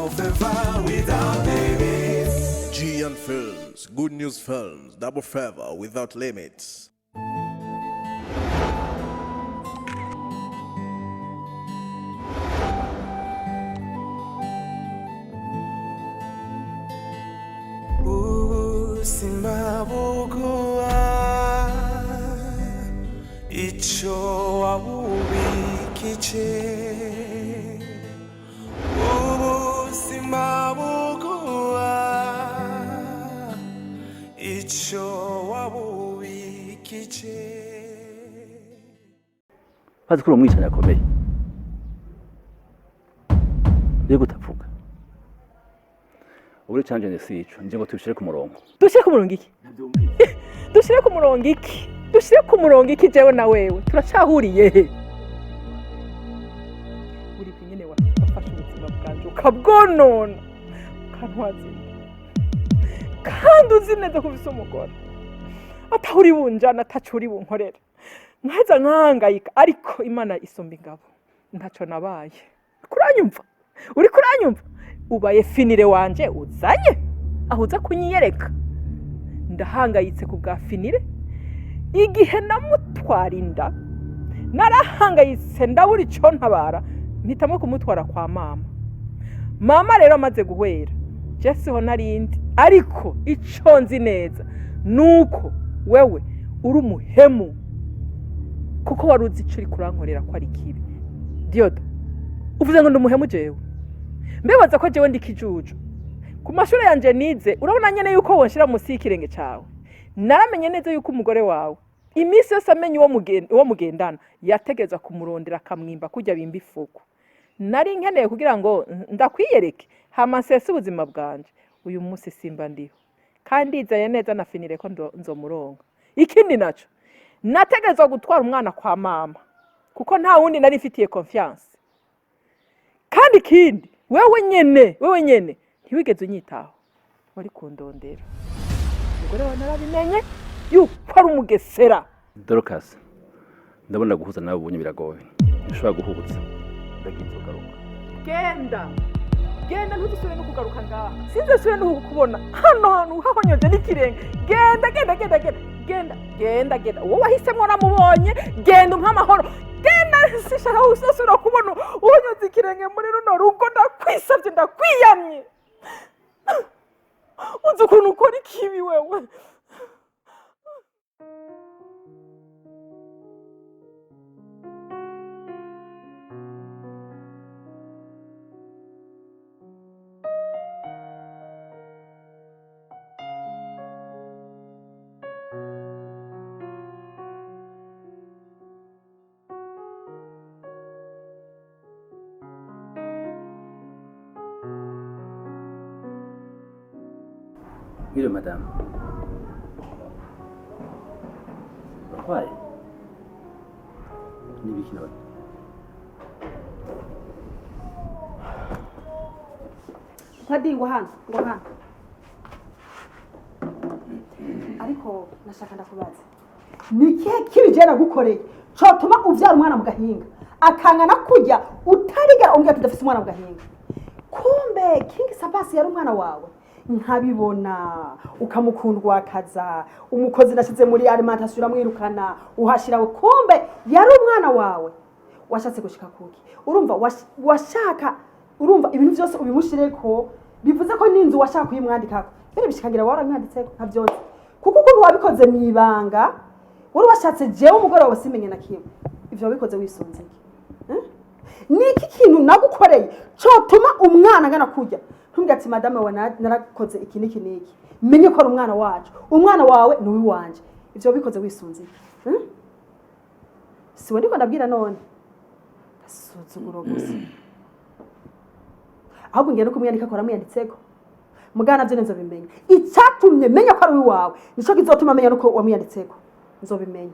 more favor without limits. GNFILMS, good news films, double favor without limits. Simbabugua icho wabubikiche Simbabugua icho wabubikiche. Bazi kuri umwicanyi akomeye mbega utavuga uri canje nesico nje ngo tubishire ku murongo dushire ku murongo iki dushire ku murongo iki dushire ku murongo iki jewe na wewe turacahuriye he uri nyene wafashe ubuzima bwanje ukabwonona kantwazi kandi uzi neza ko ufise umugore atahuri bunjana atacuri bunkorera nkaza nkangayika ariko Imana isomba ingabo ntaco nabaye kuranyumva uri kuranyumva ubaye finire wanje uzanye aho uza kunyiyereka ndahangayitse ku bwa finire igihe namutwara inda narahangayitse ndabura ico ntabara mpitamo kumutwara kwa mama rero amaze guhwera jesiho narindi ariko ico nzi neza nuko wewe uri umuhemu kuko wari uzi ico uri kurankorera ko ari kibi Diodo uvuze ngo ndumuhemu jewe mbebaza ko jewe ndikijuju ku mashuri yanje nize urabona nyene yuko wonshira musi y'ikirenge cawe naramenye neza yuko umugore wawe imisi yose amenye uwo mugendana yategeza kumurondera akamwimba kujya bimba ifuku nari nkeneye kugira ngo ndakwiyereke hama nsese ubuzima bwanje uyu munsi simba ndiho kandi izaye neza nafinire ko nzomuronga ikindi naco nategezwa gutwara umwana kwa mama kuko nta wundi nari mfitiye confiance kandi kindi wewe nyene ntiwigeze unyitaho wari kundondera umugore wawe narabimenye yuko ari umugesera. Dorcas ndabona guhuza nawe ubunye biragoye nshobora guhuza ndagize ugaruka genda ntudusubire no kugaruka ngaha sinzesubire no kukubona hano hantu hahonyoje n'ikirenge genda wowe wahisemwo namubonye genda umpa amahoro genda sishaka usasura kubona uhonyoze ikirenge muri runo rugo ndakwisavye ndakwiyamye uzi ukuntu ukora ikibi wewe. Mire madame. Why? Nibiki nawe. Hadi ngo hano. Ariko nashaka ndakubaza. Nikihe kibijera gukoreye? Cotuma uvyara umwana mu gahinga. Akangana kujya utarigera ongera tudafise umwana mu gahinga. Kumbe King Sabbas yari umwana wawe. Nkabibona ukamukundwa kaza umukozi nashize muri alimentation uramwirukana uhashirawe kumbe yari umwana wawe washatse gushika kuki urumva washaka urumva ibintu byose ubimushireko bivuze ko ninzu washaka kuyimwandikako bere bishikagira waramwanditseko ntabyose kuko ukuntu wabikoze mwibanga wari washatse jewe umugore wawe simenye na kimwe ivyo wabikoze wisunze niki kintu nagukoreye cotuma umwana ngana kujya ntumbwira ati madame wa narakoze iki niki menye ko ari umwana wacu umwana wawe ni uwanje ivyo bikoze wisunze siwe ndiko ndabwira none asuzuguro gusa ahubwo ngene ko umwandika ko ramuyanditseko mugana byo nzo bimenye icyatumye menya ko ari wawe nico kizotuma menya nuko wamuyanditseko nzobimenya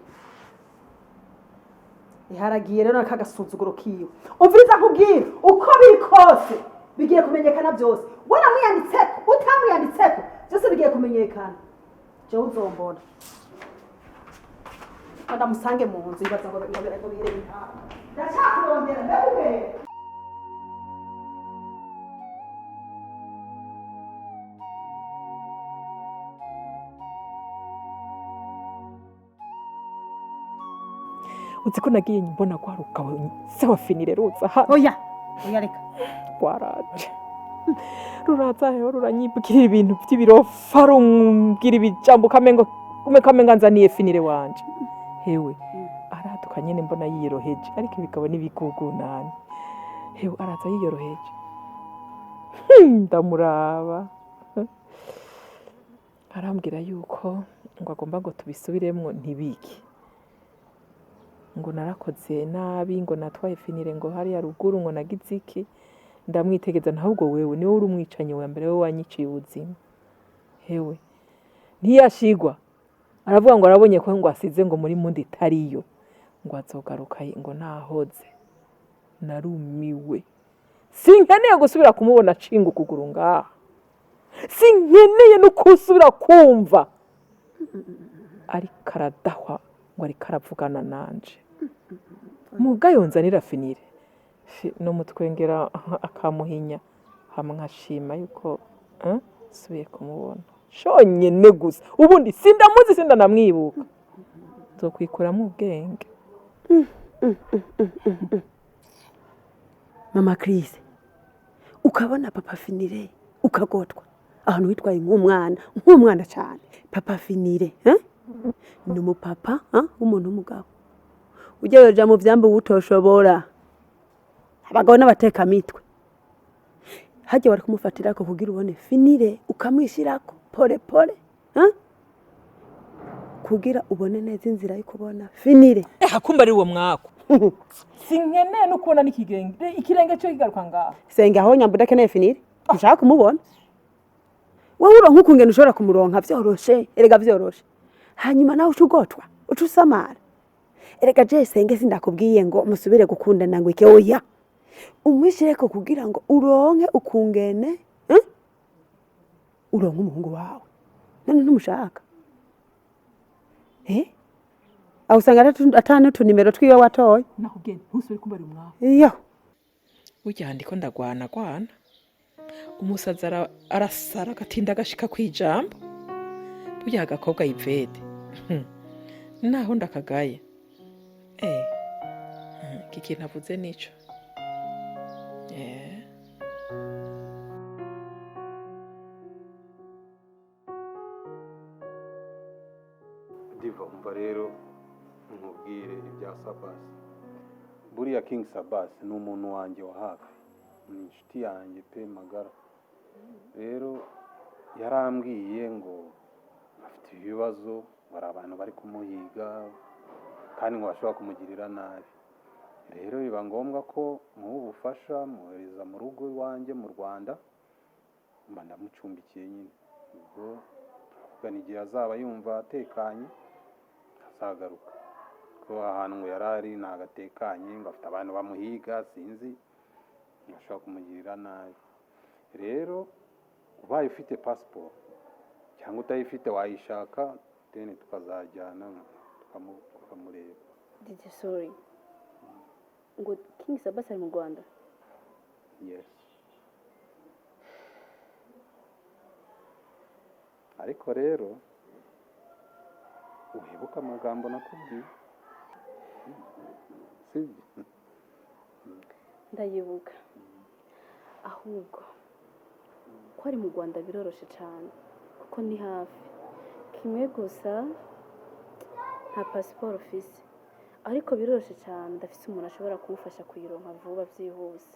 iharagiye rero nakagasuzuguro kiyo umviriza nkubwira uko bikose bigiye kumenyekana byose wala mwiyanditseko utamuyanditseko byose bigiye kumenyekana je uzombona kada musange mu nzu ibaza ngo bigire bitaka ndacakurondera mbekuhe uzi ko nagiye mbona gwaruka se wa finire ruza hano oya reka gwaraje ruraza heho ruranyibwira ibintu by'ibirofa rumbwira ibijambo kamenga nzaniye finire wanje hewe araduka nyene mbona yiyoroheje ariko ibigabo n'ibigugunani hewe araza yiyoroheje ndamuraba arambwira yuko ngo agomba ngo tubisubiremwo ntibiki ngo narakoze nabi ngo natwaye finire ngo hariya ruguru ngo nagize iki ndamwitegeza ntabwo wewe niwe uri umwicanyi wa mbere we wanyiciye ubuzima hewe ntiyashigwa aravuga ngo arabonye ko ngo asize ngo muri mundi tariyo ngo azogaruka ngo nahoze narumiwe sinkeneye gusubira kumubona cinga ukuguru ngaha sinkeneye no kusubira kumva ariko aradahwa ngo ariko aravugana nanje mugayonzanira finire no mutwengera akamuhinya hamwe nkashima yuko subiye kumubona shonyene gusa ubundi sindamuzi sindanamwibuka nzokwikuramo ubwenge mama Chris ukabona papa finire ukagotwa ahantu witwaye nk'umwana cyane papa finire ni umupapa w'umuntu w'umugabo ugejeje mu byambo utoshobora abagabo n'abateka mitwe hagiye wari kumufatira ko kugira ubone finire ukamwishirako pole pole kugira ubone neza inzira yo kubona finire hakumba ari uwo mwako sinkeneye no kubona ikirenge cyo kigaruka ngaha senga aho nyambuda keneye finire ushaka kumubona wowe uronka ukungena ushobora kumuronka byoroshe erega byoroshe hanyuma nawe ucugotwa ucusamara erega je senge sindakubwiye ngo musubire gukundana ngo ike oya umwishireko kugira ngo uronke ukungene uronke umuhungu wawe none ntumushaka aho usanga atanu tunimero twiwe watoye nakubwiye ntusubire kumbara umwawe iyo burya ndiko ndagwana umusazi arasara agatinda agashika kwijambo burya agakobwa yivede naho ndakagaye iki kintu avuze nico Diva umva rero nkubwire ibya Sabbas buriya King Sabbas ni umuntu wanjye wa hafi ni inshuti yanjye pe magara rero yarambwiye ngo afite ibibazo bari abantu bari kumuhiga kandi ngo bashobora kumugirira nabi rero biba ngombwa ko mubufasha muhereza mu rugo iwanjye mu Rwanda mba ndamucumbikiye nyine ubwo tuvugana igihe azaba yumva atekanye azagaruka ko ahantu ngo yarari ntagatekanye ngo afite abantu bamuhiga sinzi bashobora kumugirira nabi rero ubaye ufite passport cyangwa utayifite wayishaka deni tukazajyana tukamureba sorry ngo King Sabbas ari mu Rwanda yes ariko rero uhibuka amagambo nakubwiye sibyo ndayibuka ahubwo ko ari mu Rwanda biroroshe cyane kuko ni hafi kimwe gusa nta passport office ariko biroroshe cyane ndafite umuntu ashobora kumufasha kuyironka vuba byihuse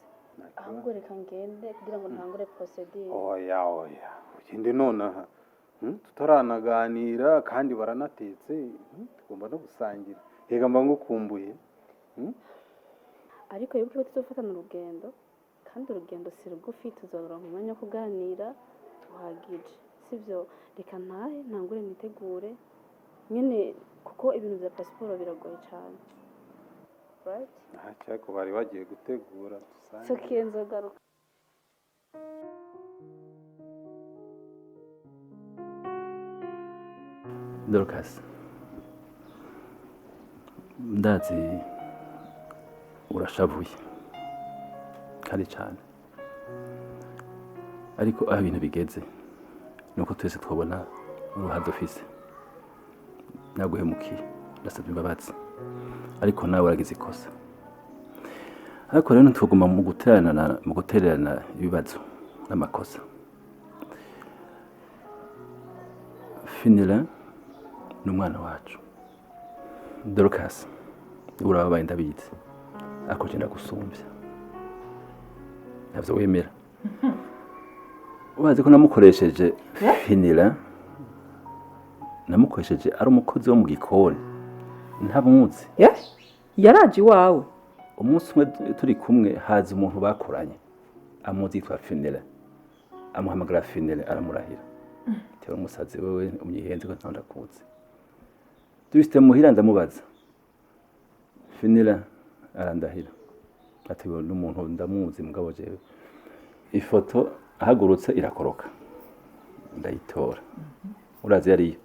ahubwo reka ngende kugira ngo ntangure procedure oya ugende nonaha tutaranaganira kandi baranatetse tugomba no gusangira rega mba ngukumbuye ariko yuko tuzofatana urugendo kandi urugendo si rugufi tuzoronka umwanya wo kuganira tuhagije sivyo reka ntahe ntangure nitegure nyene kuko ibintu bya passport biragoye cyane right cyako bari bagiye gutegura so kenzo garuka Dorcas ndazi urashavuye kandi cyane ariko aho ibintu bigeze nuko twese twabona uruhande ufise naguhemukiye ndasabye imbabazi ariko nawe uragize ikosa ariko rero ntituguma mu gutererana ibibazo n'amakosa. Finira ni umwana wacu. Dorcas urababaye ndabizi ako je ndagusumbya navyo wemera. Wazi ko namukoresheje Finira namukoresheje ari umukozi wo mu gikoni ntabunzi yaraje iwawe umunsi umwe turi kumwe haza umuntu bakoranye amuzi yitwa Finira amuhamagara Finira aramurahira tewe umusazi wewe umyihenze ko ntandakuze dufite muhira ndamubaza Finira arandahira ati n'umuntu ndamuzi mugabo jewe ifoto ahagurutse irakoroka ndayitora urazi yariyo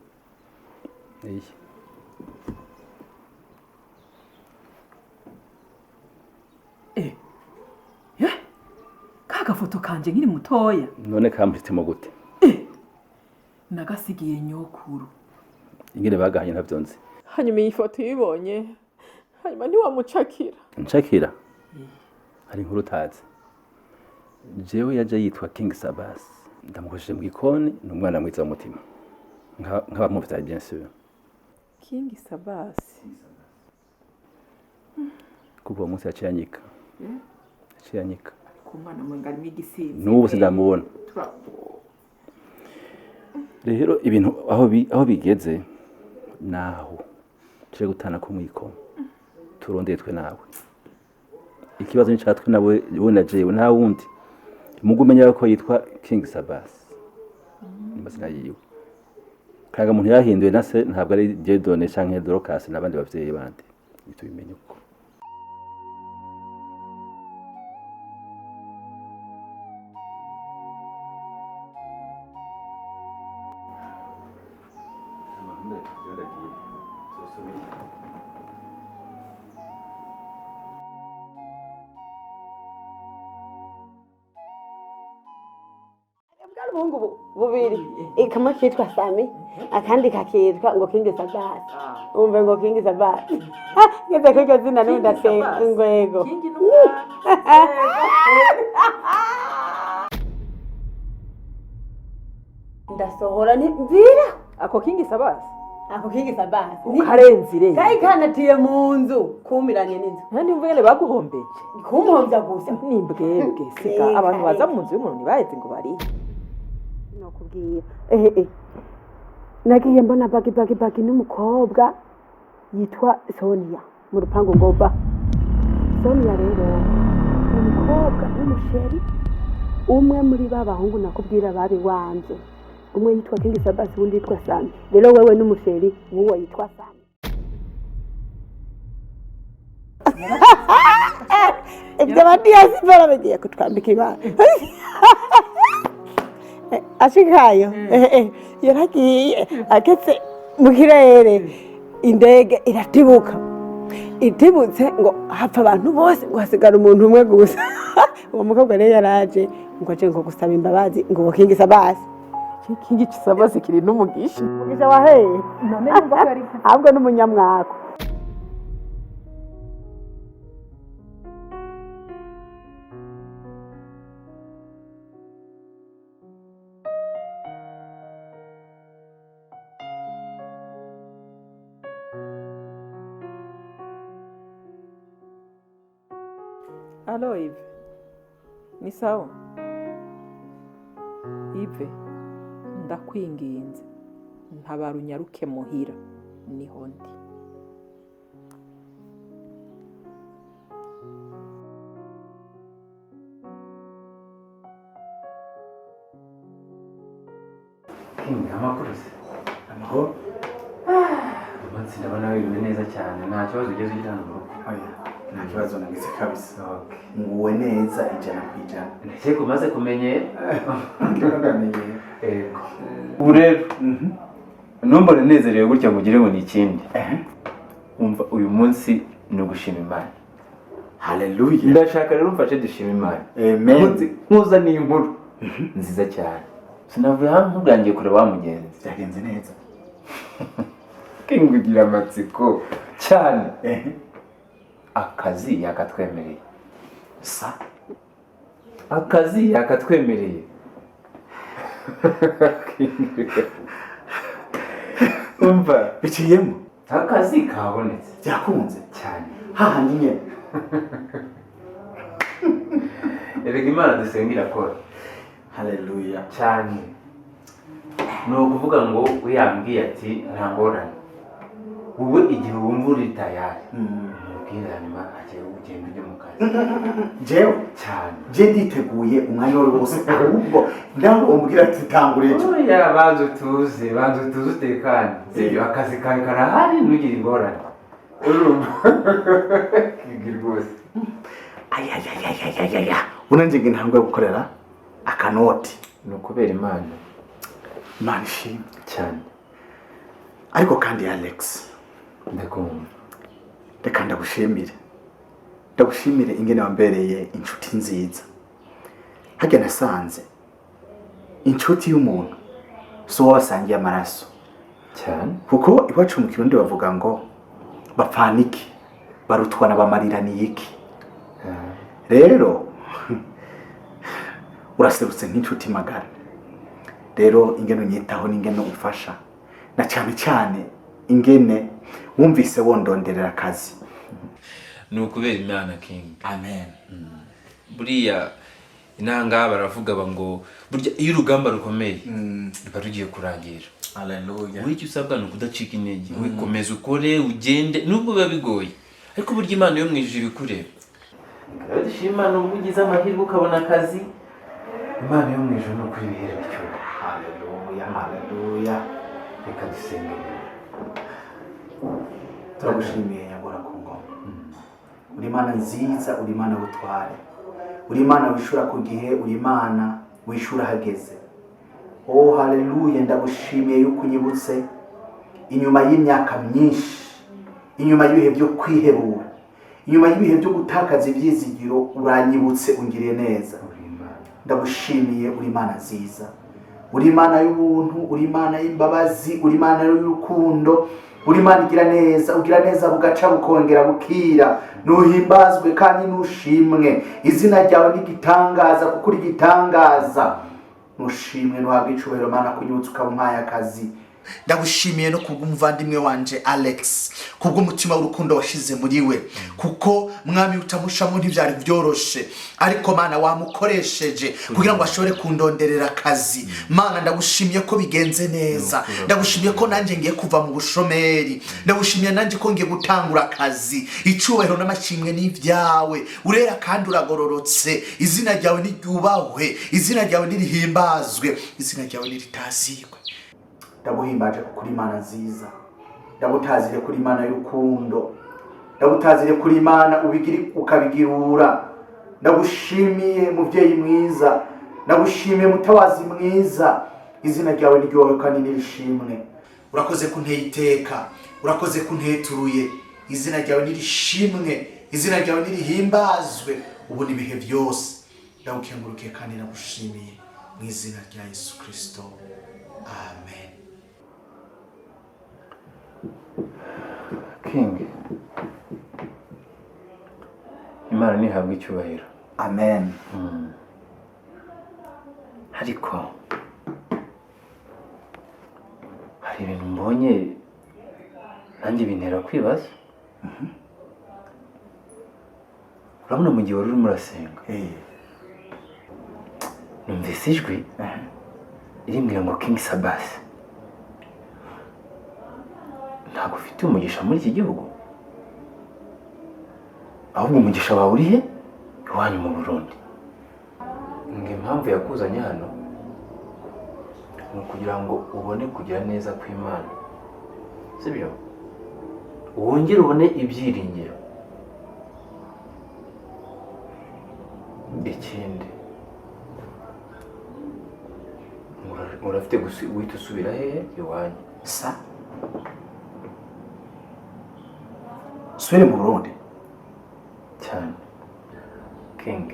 kaga foto kanje nkiri mutoya none kampitemo gute nagasigiye nyokuru ingene bagahanye ntavyo nzi hanyuma iyi foto yibonye hanyuma ntiwamucakira nshakira hari inkuru utazi jewe yaje yitwa King Sabbas ndamukoresheje mu gikoni ni umwana mwiza w'umutima nkaba muvyaye bien sûr. King Sabbas kuva uwo munsi yaciye anyika ku mwana mwengari m'igisinzi n'ubu sindamubona. Rero ibintu aho bigeze naho tuje gutana ko mwiko turondeye twe nawe ikibazo ni catwe nawe ubona jewe nta wundi mugumenya ko yitwa King Sabbas n'amazina yiwe kaga muntu yahinduye nase ntabwo ari Jedone canke Dorcas n'abandi bavyeyi bandi tubimenye uko Bungu bubiri kamwe kitwa Sami akandi kakitwa ngo King Sabbas umve ngo King Sabbas ngeze kwiryo zina nunda se ngwego ndasohora ni mvira ako King Sabbas ukarenzire kai kanatiye mu nzu kumiranye n'inzu nandi mvugene baguhombeje kumuhombya gusa nimbwebwe sika abantu baza mu nzu y'umuntu nibaheze ngo bari kubwira nagiye mbona bagi n'umukobwa yitwa Sonia mu rupango ngoba. Sonia rero umukobwa n'umusheri umwe muri babahungu nakubwira bari wanje umwe yitwa King Sabbas undi yitwa Sami. Rero wewe n'umusheri uwo yitwa Sami ibyo badiyasi barabigiye kutwambika ibara ashikayo yaragiye ageze mu kirere indege iratibuka itibutse ngo hapfa abantu bose ngo hasigara umuntu umwe gusa uwo mukobwa rero yaraje ngo aje ngo gusaba imbabazi ngo King Sabbas King Sabbas kiri n'umugisha wa hehe none numva ko ari ahubwo n'umunyamwako. Alo Ive, ni sawa? Ive, ndakwinginze ntabara unyaruke muhira niho ndi. Amakuru se? Amahoro? Umunsi ndabona wiwe neza cyane nta kibazo ugeze ujyana mu rugo. Nta kibazo nagize kabisa. Nguwe neza ijana ku ijana. Ndetse kumaze kumenyera. Ndamenyera. Ubu rero numbone nezerewe gutya mugire ngo ni ikindi. Umva uyu munsi ni ugushima Imana. Haleluya. Ndashaka rero umfashe dushima Imana. Amen. Nkuza ni inkuru nziza cyane. Sinavuye hano kureba wa mugenzi. Byagenze neza. Kingugira amatsiko cyane akazi yakatwemereye sa akazi yakatwemereye umva biciyemo akazi kabonetse byakunze cyane hahandi nyene erega imana dusenga irakora haleluya cyane ni ukuvuga ngo uyambwiye ati nta ngorane wowe igihe wumva uri tayari umubwire hanyuma agiye ugenda ujye mu kazi jewe cyane je nditeguye umwanya wari wose ahubwo ndaho umbwira ati tangure cyo oya banza utuze utekane sibyo akazi kawe karahari ntugire ingorane urumva kigiri rwose ayayayayayaya unanje nge ntangwe gukorera akanoti ni ukubera imana imana ishimwe cyane ariko kandi Alex ndakumva reka ndagushimire ingene wambereye inshuti nziza hajya nasanze inshuti y'umuntu so wasangiye amaraso cyane kuko iwacu mu Kirundi bavuga ngo bapfaniki barutwana bamariraniye iki rero uraserutse nk'inshuti magara rero ingene unyitaho n'ingene umfasha na cyane ingene wumvise wondonderera akazi ni ukubera imana King. Amen. Buriya inanga baravuga ngo burya iyo urugamba rukomeye ruba rugiye kurangira. Haleluya. Buri cyo usabwa no kudacika intege. Wikomeza ukore ugende nubwo biba bigoye. Ariko burya imana yo mwijije ibikureba. Ndashima no mugize amahirwe ukabona akazi. Imana yo mwijije no kuri bihera bityo. Haleluya. Reka dusenge. Turagushimiye nyagora ku ngoma. Uri Imana nziza, uri Imana butware. Uri Imana wishura ku gihe, uri Imana wishura hageze. Oh haleluya, ndagushimiye yuko unyibutse inyuma y'imyaka myinshi, inyuma y'ibihe byo kwihebura, inyuma y'ibihe byo gutakaza ibyizigiro, uranyibutse ungiriye neza. Ndagushimiye, uri Imana nziza, uri Imana y'ubuntu, uri Imana y'imbabazi, uri Imana y'urukundo, uri Imana ugira neza bugaca bukongera bukira. Nuhimbazwe kandi nushimwe, izina ryawe n'igitangaza kuko uri gitangaza. Nushimwe nuhabwe icubahiro Mana kunyibutsa ukamuhaye akazi. Ndagushimiye no kubw'umuvandimwe wanje Alex, kubw'umutima w'urukundo washize muri we, kuko mwami utamushamo ntibyari byoroshe, ariko Mana wamukoresheje kugira ngo ashobore kundonderera akazi. Mana ndagushimiye ko bigenze neza, ndagushimiye ko nanjye ngiye kuva mu bushomeri, ndagushimiye nanjye ko ngiye gutangura akazi. Icubahiro n'amashimwe n'ibyawe, urera kandi uragororotse. Izina ryawe niryubahwe, izina ryawe nirihimbazwe, izina ryawe niritazirwe. Ndaguhimbaje kuri Imana nziza, ndagutazire kuri Imana y'urukundo, ndagutazire kuri Imana ukabigirura. Ndagushimiye muvyeyi mwiza, ndagushimiye mutawazi mwiza. Izina ryawe niryowe kandi nirishimwe. Urakoze kunteye iteka, urakoze kunteturuye. Izina ryawe nirishimwe, izina ryawe nirihimbazwe ubu n'ibihe byose. Ndagukengurukiye kandi ndagushimiye mu izina rya Yesu Kristo. Amen. King, Imana nihabwe icyubahiro. Amen. Ariko hari ibintu mbonye nanjye bintera kwibaza. Urabona mu gihe wari urimo urasenga, numvise ijwi irimbwira ngo King Sabbas, ntabwo ufite umugisha muri iki gihugu, ahubwo umugisha wawe uri he? Iwanyu mu Burundi. Ngo impamvu yakuzanye hano ni ukugira ngo ubone kugira neza kw'Imana, sibyo? Wongere ubone ibyiringiro. Ikindi urafite guhita usubira hehe? Iwanyu. Sa Swere mu Burundi cyane. King,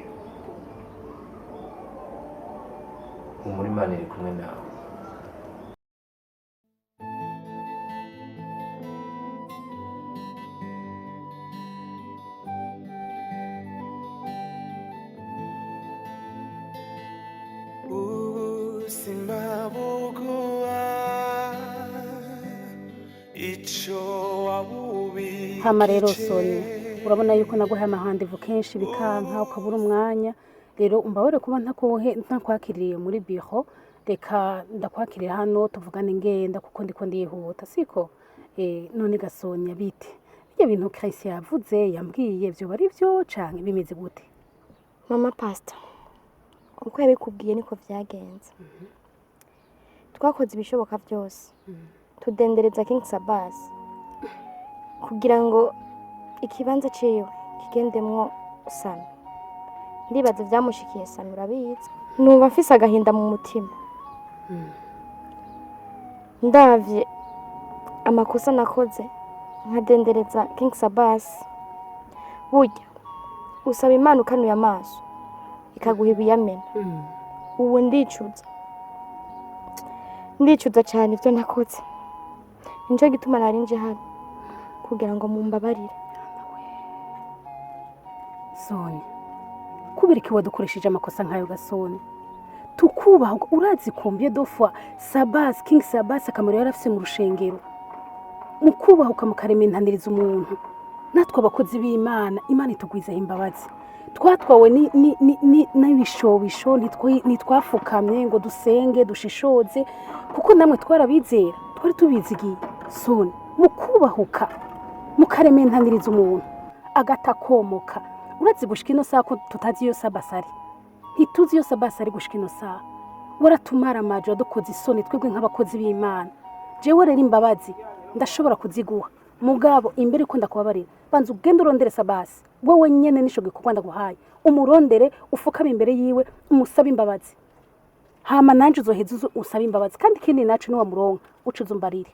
umuri Imana iri kumwe nawe. hama rero Sonia urabona yuko naguhaye amahandevu kenshi bikanka ukabura umwanya rero umbabare kuba ntakwakiriye muri biro reka ndakwakirira hano tuvugane ngenda kuko ndiko ndihuta siko none Gasonia bite ibyo bintu Chris yavuze yambwiye byo bari byo canke bimeze gute mama pastor uko yabikubwiye niko vyagenze twakoze ibishoboka byose tudendereza King Sabbas kugira ngo ikibanza ciwe kigendemwo Sami ndibaza vyamushikiye Sami urabizi numva mfise agahinda mu mutima ndavye amakosa nakoze nkadendereza King Sabbas burya usaba Imana ukanuye amaso ikaguha ibiyamena ubu ndicuza cyane ibyo nakoze nico gituma narinje hano kugira ngo mumbabarire Sonia kubera iki wadukoresheje amakosa nkayo Gasoni tukubaha urazi combien de fois Sabbas King Sabbas akamaro yarafise mu rushengero mukubaha ukamukarementaniriza umuntu natwe abakozi b'Imana Imana itugwizaho imbabazi twatwawe n'ibishobisho ntitwafukamye ngo dusenge dushishoze kuko namwe twarabizera twari tubizigiye Soni mukubahuka mukarementaniriza umuntu agatakomoka urazi gushika ino saa ko tutazi iyo Sabbas ari ntituzi iyo Sabbas ari gushika ino saa waratumara amaje wadukoze isoni twebwe nk'abakozi b'Imana jewe rero imbabazi ndashobora kuziguha mugabo imbere ko ndakubabarira banza ugende urondere Sabbas wowe nyene nisho gikorwa ndaguhaye umurondere ufukame imbere yiwe umusabe imbabazi hama nanje uzoheza usaba imbabazi kandi kindi nacu ni wa muronka ucuza umbarire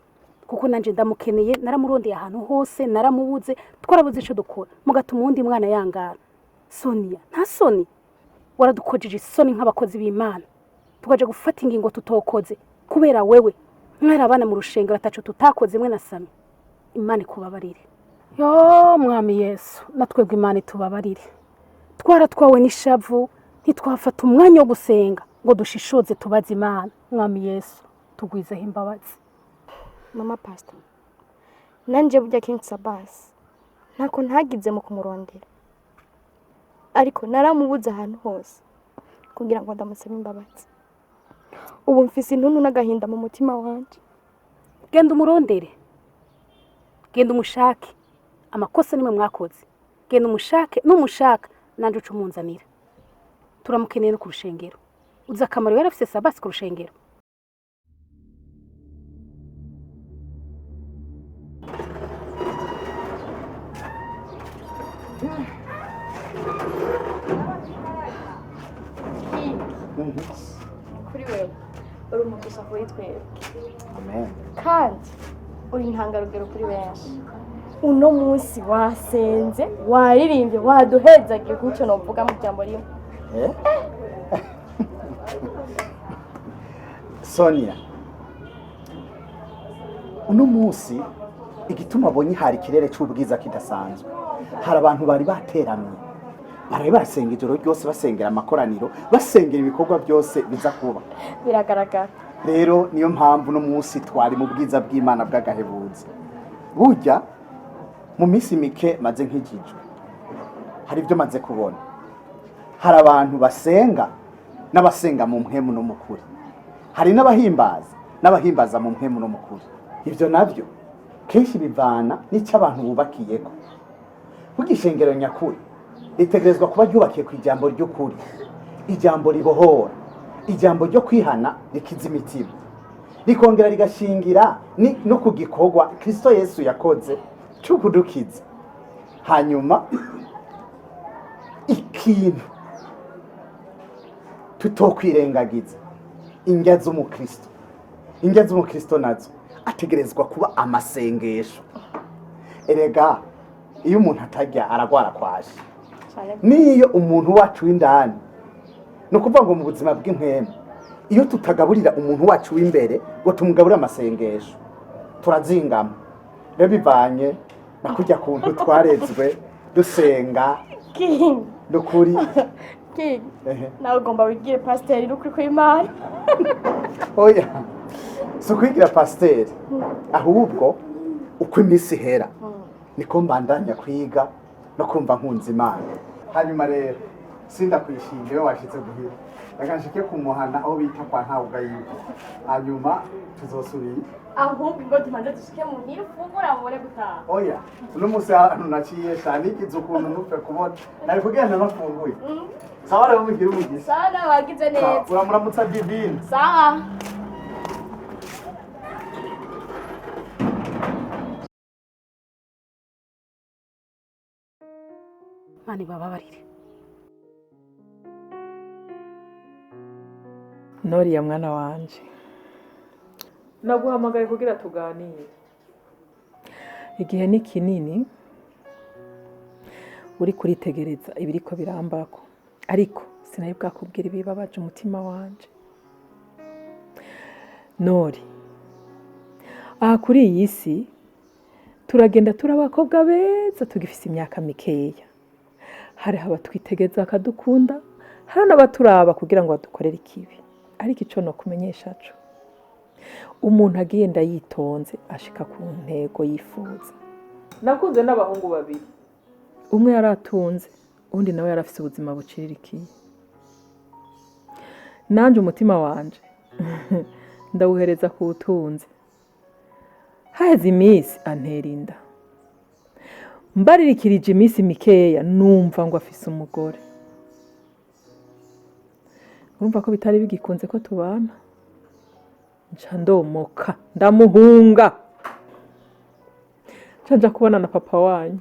kuko nanje ndamukeneye naramurondeye ahantu hose naramubuze twarabuze ico dukora mugatuma undi mwana yangara Sonia nta soni waradukojeje isoni nk'abakozi b'Imana tugaje gufata ingingo tutokoze kubera wewe mwari abana mu rushengero atacu tutakoze mwe na Sami Imana ikubabarire yo mwami Yesu natwebwe Imana itubabarire twaratwawe n'ishavu ntitwafata umwanya wo gusenga ngo dushishoze tubaze Imana mwami Yesu tugwizeho imbabazi mama pastor nanje burya King Sabbas ntako ntagize mu kumurondera ariko naramubuze ahantu hose kugira ngo ndamusabe imbabazi ubu mfise intuntu n'agahinda mu mutima wanje genda umurondere genda umushake amakosa nimwe mwakoze genda umushake n'umushaka nanje ucumunzanira turamukeneye no ku rushengero uza akamaro yarafise Sabbas ku rushengero kuri wewe uri umukosa kuri twebwe amen kandi uri intangarugero kuri benshi uno munsi wasenze waririmbye waduhezagiye gutyo novuga mu jambo rimwe Sonia uno munsi igituma abonye hari ikirere cy'ubwiza kidasanzwe hari abantu bari bateranye bari basenga ijoro ryose basengera amakoraniro basengera ibikorwa byose biza kuba biragaragara rero niyo mpamvu no munsi twari mu bwiza bw'Imana bw'agahebuzi burya mu minsi mike maze nk'ijijwe hari ibyo maze kubona hari abantu basenga n'abasenga mu mpemu no mukuri hari n'abahimbaza mu mpemu no mukuri ibyo navyo kenshi bivana n'icyo abantu bubakiyeko kugishengero nyakuri ritegerezwa kuba ryubakiye ku ijambo ry'ukuri ijambo ribohora ijambo ryo kwihana rikiza imitima rikongera rigashingira no ku gikorwa Kristo Yesu yakoze cyo kudukiza hanyuma ikintu tutokwirengagiza indya z'umukristo nazo ategerezwa kuba amasengesho erega iyo umuntu atajya aragwara kwaje niyo umuntu wacu w'indani no kuvuga ngo mu buzima bw'impwemu iyo tutagaburira umuntu wacu w'imbere ngo tumugaburire amasengesho turazingama rero bivanye na kujya kuntu twarezwe dusenga n'ukuri nawe ugomba wigire pasiteri n'ukuri kw'Imana oya si ukwigira pasiteri ahubwo uko iminsi ihera niko mbandanya kwiga no kumva nkunze Imana. Hanyuma rero sindakwishimiye we washitse guhira ndaganshike kumuhana aho bita kwa ntawuga yiwe, hanyuma tuzosubira ahubwo ngo tumanze dushike mu hira ufungura mubone gutaha. Oya uno musi hano naciye shanikiza ukuntu nupfe kubona nari kugenda nafunguye. Sawa rero mugira umugisha. Sawa wagize neza. Uramuramutsa Divine. Sawa. Mani bababarire. Noriya mwana wanje, naguhamagaye kugira tuganire. Igihe ni kinini uri kuritegereza ibiriko birambako, ariko sinari bwakubwira ibibabaje umutima wanje. Nori, aha kuri iyi si turagenda turi abakobwa beza tugifise imyaka mikeya. Hariho abatwitegeza bakadukunda, hari n'abaturaba kugira ngo badukorere ikibi. Ariko ico no kumenyesha co, umuntu agenda yitonze ashika ku ntego yifuza. Nakunze n'abahungu babiri, umwe yaratunze undi nawe yarafise ubuzima buciririkiye. Nanje umutima wanje ndawuhereza ku utunze. Haheze iminsi antera inda, mbaririkirije iminsi mikeya numva ngo afise umugore. Urumva ko bitari bigikunze ko tubana, nca ndomoka ndamuhunga, nca kubona na papa wanyu.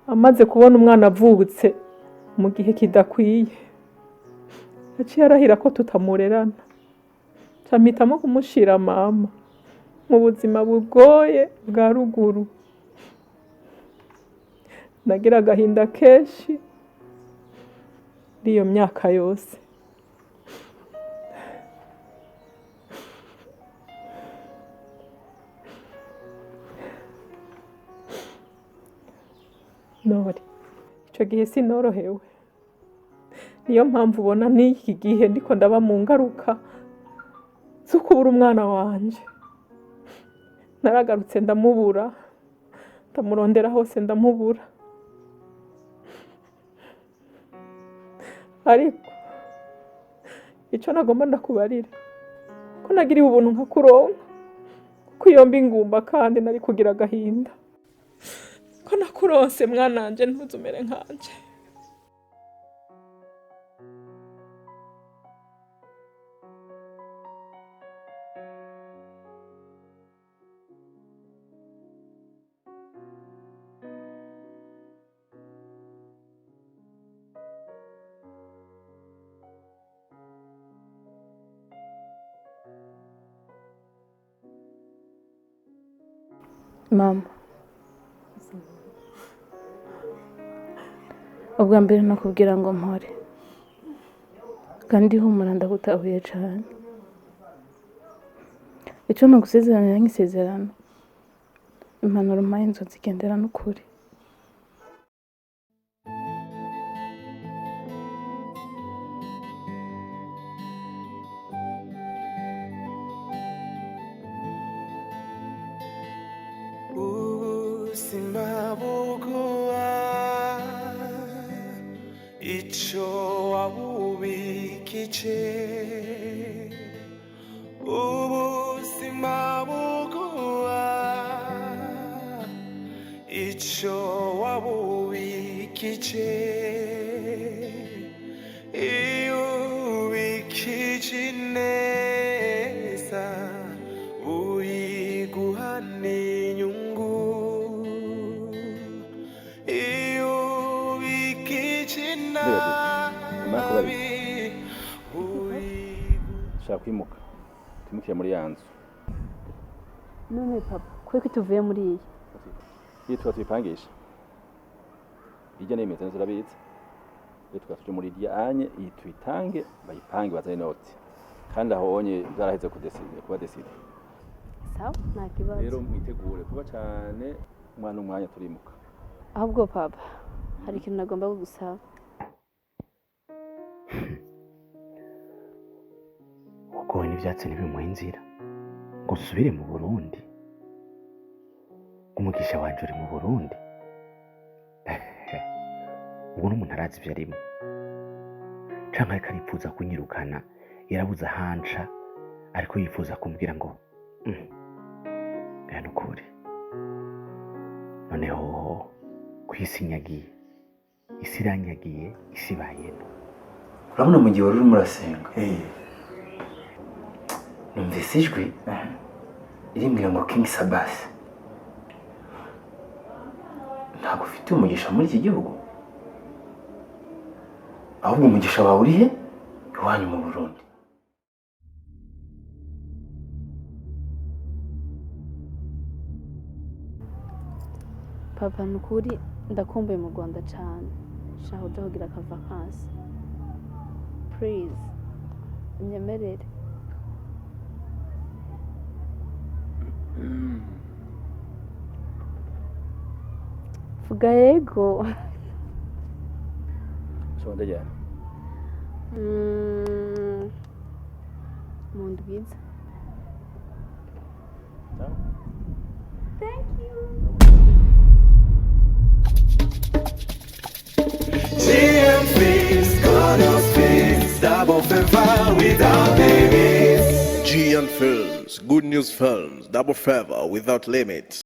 Amaze kubona umwana avutse mu gihe kidakwiye, aciye arahira ko tutamurerana, nca mpitamo kumushira mama mu buzima bugoye bwa ruguru. Nagira agahinda kenshi iyo myaka yose. Nori, ico gihe sinorohewe. Niyo mpamvu ubona n'iki gihe ndiko ndaba mu ngaruka zo kubura umwana wanje. Naragarutse ndamubura, ndamurondera hose ndamubura. Ariko ico nagomba ndakubarira ko nagiriwe ubuntu nkakuronka, kuko iyo mbi ngumba kandi nari kugira agahinda ko nakuronse mwananje ntuzumere nkanje. Mama, ubwa mbere nakubwira ngo mpore, kandi humura ndagutahuye cyane. Icyo nagusezeranya nk'isezerano, impanuro mpaye inzo zigendera n'ukuri. ubuzima buguha icyo wabubikije, ubuzima buguha icyo wabubikije, iyo ubikije neza uyiguha n'inyungu, iyo ubikije nabi shaka kwimuka timukire muri yanzu. None papa, kweko tuvuye muri iyi Yitwa tuyipangisha. Ijya nemeze neza urabitse. Yitwa tuje muri anye iyi tuyitange bayipange bazane noti. Kandi aho onye zaraheze kuba deside. sawa nta kibazo. Rero mwitegure kuba cyane umwana umwanya turimuka. Ahubwo papa, hari ikintu nagomba kugusaba. Kuko n'ibyatsi ntibimuha inzira ngo usubire mu Burundi. umugisha wanje uri mu Burundi. Ubu n'umuntu arazi ivyo arimo canke ariko arifuza kunyirukana, yarabuze ahanca ariko yifuza kumbwira ngo ni ukuri noneho ku isi nyagiye, isi iranyagiye, isi ibayeno. Urabona mu gihe wari urimo urasenga numvise ijwi rimbwira ngo King Sabbas ntabwo ufite umugisha muri iki gihugu, ahubwo umugisha wawe uri he? Iwanyu mu Burundi. Papa nukuri ndakumbuye mu Rwanda cyane, nshaka uja kugira akavakansi, please unyemerere. Vuga yego. Sonde jana. Mu ndwiza. Thank you. GNFILMS, God of Films, double favor without limits. GNFILMS, Good News Films, double favor without limits.